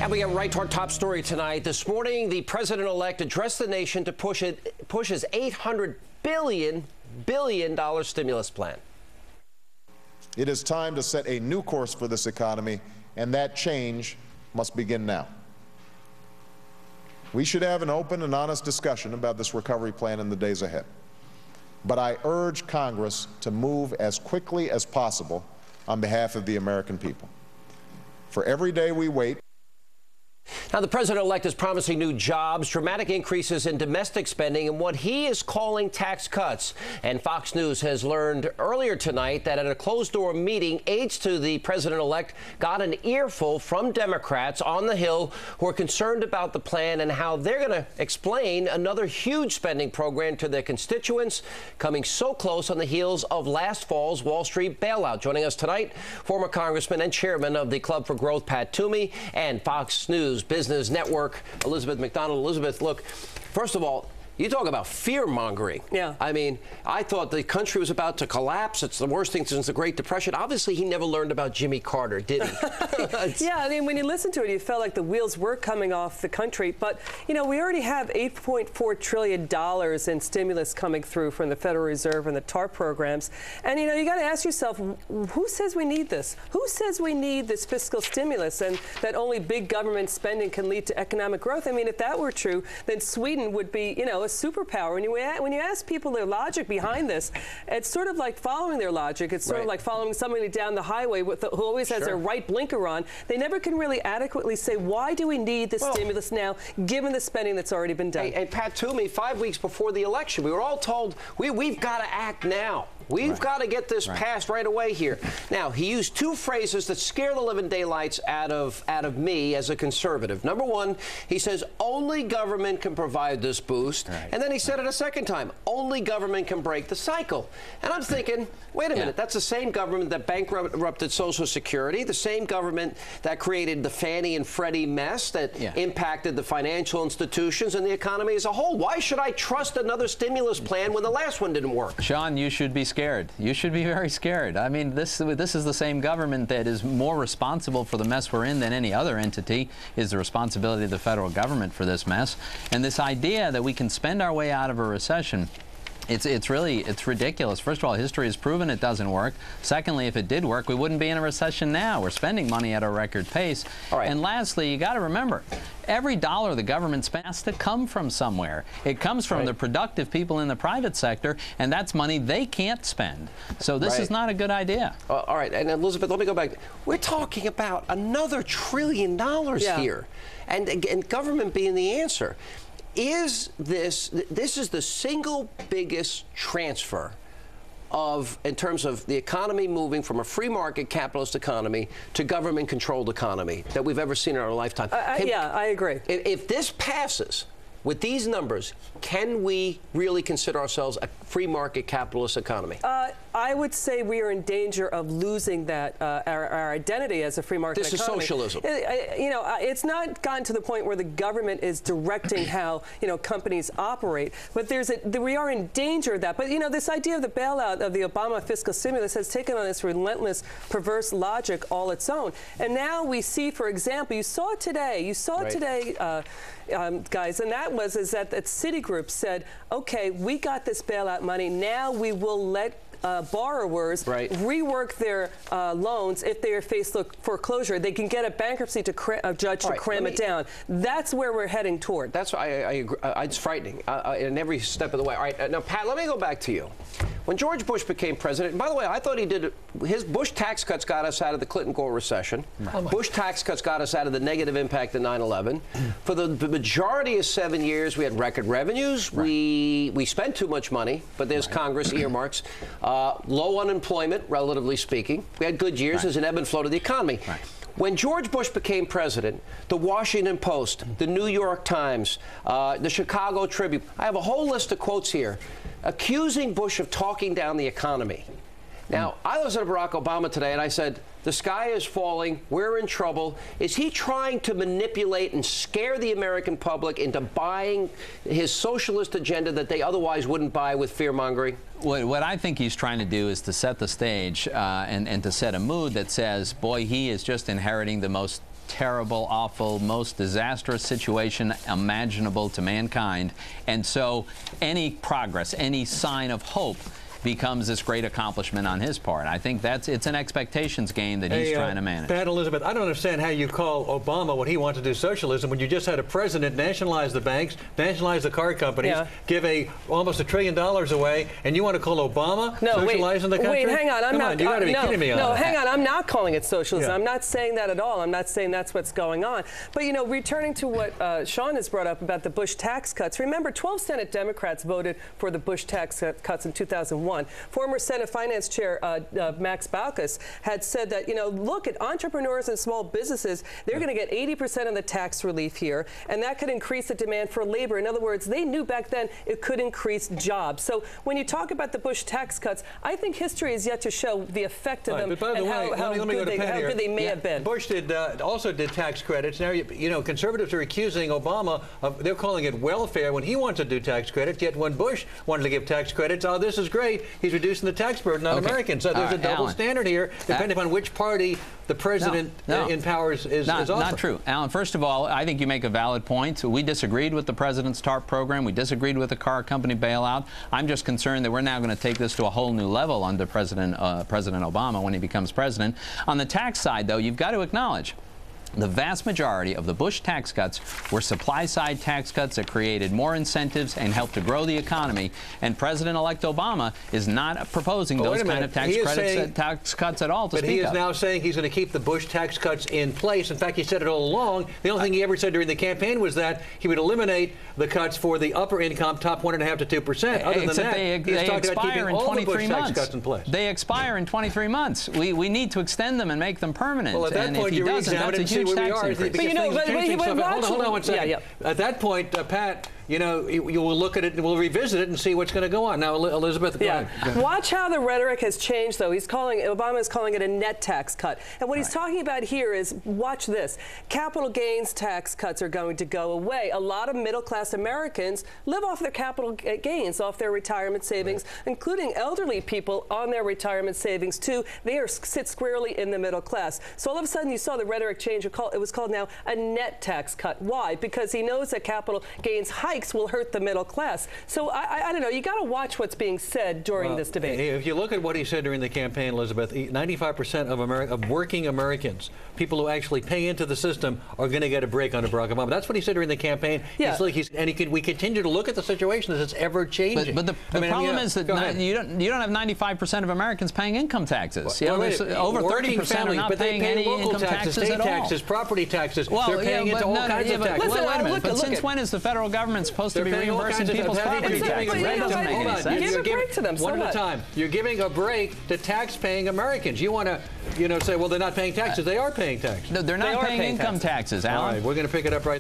And we get right to our top story tonight. This morning, the president-elect addressed the nation to push his $800 billion stimulus plan. It is time to set a new course for this economy, and that change must begin now. We should have an open and honest discussion about this recovery plan in the days ahead. But I urge Congress to move as quickly as possible on behalf of the American people. For every day we wait. Now, the president-elect is promising new jobs, dramatic increases in domestic spending, and what he is calling tax cuts. And Fox News has learned earlier tonight that at a closed-door meeting, aides to the president-elect got an earful from Democrats on the Hill who are concerned about the plan and how they're going to explain another huge spending program to their constituents, coming so close on the heels of last fall's Wall Street bailout. Joining us tonight, former Congressman and chairman of the Club for Growth, Pat Toomey, and Fox News Business Network, Elizabeth McDonald. Elizabeth, look, first of all, you talk about fear-mongering. Yeah. I mean, I thought the country was about to collapse. It's the worst thing since the Great Depression. Obviously, he never learned about Jimmy Carter, did he? Yeah, I mean, when you listen to it, you felt like the wheels were coming off the country. But, you know, we already have $8.4 trillion in stimulus coming through from the Federal Reserve and the TARP programs. And, you know, you got to ask yourself, who says we need this? Who says we need this fiscal stimulus and that only big government spending can lead to economic growth? I mean, if that were true, then Sweden would be, you know, a superpower. When you ask people their logic behind this, it's sort of like following their logic. It's sort of like following somebody down the highway who always has their right blinker on. They never can really adequately say, why do we need this stimulus now, given the spending that's already been done? And Pat Toomey, 5 weeks before the election, we were all told we've got to act now. We've got to get this passed right away here. Now, he used two phrases that scare the living daylights out of me as a conservative. Number one, he says only government can provide this boost. And then he said it a second time, only government can break the cycle. And I'm thinking, wait a minute, that's the same government that bankrupted Social Security, the same government that created the Fannie and Freddie mess that impacted the financial institutions and the economy as a whole. Why should I trust another stimulus plan when the last one didn't work? Sean, you should be scared. You should be very scared. I mean, this is the same government that is more responsible for the mess we're in than any other entity. Is the responsibility of the federal government for this mess. And this idea that we can spend our way out of a recession, it's ridiculous. First of all, history has proven it doesn't work. Secondly, if it did work, we wouldn't be in a recession now. We're spending money at a record pace. And lastly, you got to remember, every dollar the government spends has to come from somewhere. It comes from the productive people in the private sector, and that's money they can't spend. So this is not a good idea. All right, and Elizabeth, let me go back. We're talking about another $1 trillion here, and government being the answer. This is the single biggest transfer in terms of the economy moving from a free market capitalist economy to government controlled economy that we've ever seen in our lifetime. Yeah, I agree. If this passes with these numbers, can we really consider ourselves a free market capitalist economy? I would say we are in danger of losing that our identity as a free market economy. This is socialism. You know, it's not gotten to the point where the government is directing how companies operate, but we are in danger of that. But this idea of the bailout of the Obama fiscal stimulus has taken on this relentless, perverse logic all its own. And now we see, for example, you saw it today. Guys, and that that Citigroup said, okay, we got this bailout money. Now we will let borrowers rework their loans if they are faced with foreclosure. They can get a bankruptcy judge to cram it down. That's where we're heading toward. That's why I agree. It's frightening in every step of the way. All right, now, Pat, let me go back to you. When George Bush became president, and by the way, I thought he did his Bush tax cuts got us out of the Clinton-Gore recession. Bush tax cuts got us out of the negative impact of 9/11. For the majority of 7 years, we had record revenues. We spent too much money, but there's Congress earmarks. Low unemployment, relatively speaking. We had good years. There's an ebb and flow to the economy. When George Bush became president, the Washington Post, the New York Times, the Chicago Tribune, I have a whole list of quotes here, accusing Bush of talking down the economy. Now, I listened to Barack Obama today, and I said, the sky is falling, we're in trouble. Is he trying to manipulate and scare the American public into buying his socialist agenda that they otherwise wouldn't buy with fear-mongering? What I think he's trying to do is to set the stage and to set a mood that says, boy, he is just inheriting the most terrible, awful, most disastrous situation imaginable to mankind. And so any progress, any sign of hope becomes this great accomplishment on his part. I think it's an expectations game that he's trying to manage. Pat, Elizabeth, I don't understand how you call Obama what he wants to do socialism when you just had a president nationalize the banks, nationalize the car companies, give almost $1 trillion away, and you want to call Obama socializing the country? Wait, hang on. I'm not. You got to be kidding me on that. Hang on. I'm not calling it socialism. I'm not saying that at all. I'm not saying that's what's going on. But, you know, returning to what Sean has brought up about the Bush tax cuts, remember 12 Senate Democrats voted for the Bush tax cuts in 2001. Former Senate Finance Chair Max Baucus had said that, you know, look at entrepreneurs and small businesses, they're going to get 80% of the tax relief here, and that could increase the demand for labor. In other words, they knew back then it could increase jobs. So when you talk about the Bush tax cuts, I think history is yet to show the effect of them and how good they may have been. Bush also did tax credits. Now, you know, conservatives are accusing Obama of, they're calling it welfare when he wants to do tax credits, yet when Bush wanted to give tax credits, oh, this is great, he's reducing the tax burden on Americans. So there's a double standard here, depending upon which party the president in power is offering. Not true. Alan, first of all, I think you make a valid point. We disagreed with the president's TARP program. We disagreed with the car company bailout. I'm just concerned that we're now going to take this to a whole new level under President Obama when he becomes president. On the tax side, though, you've got to acknowledge the vast majority of the Bush tax cuts were supply-side tax cuts that created more incentives and helped to grow the economy. And President-elect Obama is not proposing those kind of tax cuts at all to speak of. But he is now saying he's going to keep the Bush tax cuts in place. In fact, he said it all along. The only thing he ever said during the campaign was that he would eliminate the cuts for the upper income, top 1.5% to 2%. Other than that, they expire in 23 months. They expire in 23 months. We need to extend them and make them permanent. Well, at that point, you re-examine it and see where we are. But you know, hold on one second. Yeah. At that point, Pat, you know, you will look at it and we'll revisit it and see what's going to go on. Now, Elizabeth, go ahead. Watch how the rhetoric has changed, though. Obama is calling it a net tax cut. And what he's talking about here is, watch this, capital gains tax cuts are going to go away. A lot of middle-class Americans live off their capital gains, off their retirement savings, including elderly people on their retirement savings, too. They sit squarely in the middle class. So all of a sudden, you saw the rhetoric change. It was called now a net tax cut. Why? Because he knows that capital gains hikes will hurt the middle class. So I don't know. You got to watch what's being said during this debate. If you look at what he said during the campaign, Elizabeth, 95% of working Americans, people who actually pay into the system, are going to get a break under Barack Obama. That's what he said during the campaign. Yeah. We continue to look at the situation as it's ever changing. But the problem is that you don't have 95% of Americans paying income taxes. Well, over 30% are not paying any income taxes state at all. Taxes, property taxes. They're paying into all kinds of taxes. Wait a minute. But since when is the federal government supposed to be reimbursing people's property taxes? That doesn't make any sense. Give a break to them. One at a time. You're giving a break to tax-paying Americans. You want to, say, well, they're not paying taxes. They are paying taxes. No, they're not paying income taxes, Alan. All right, we're going to pick it up right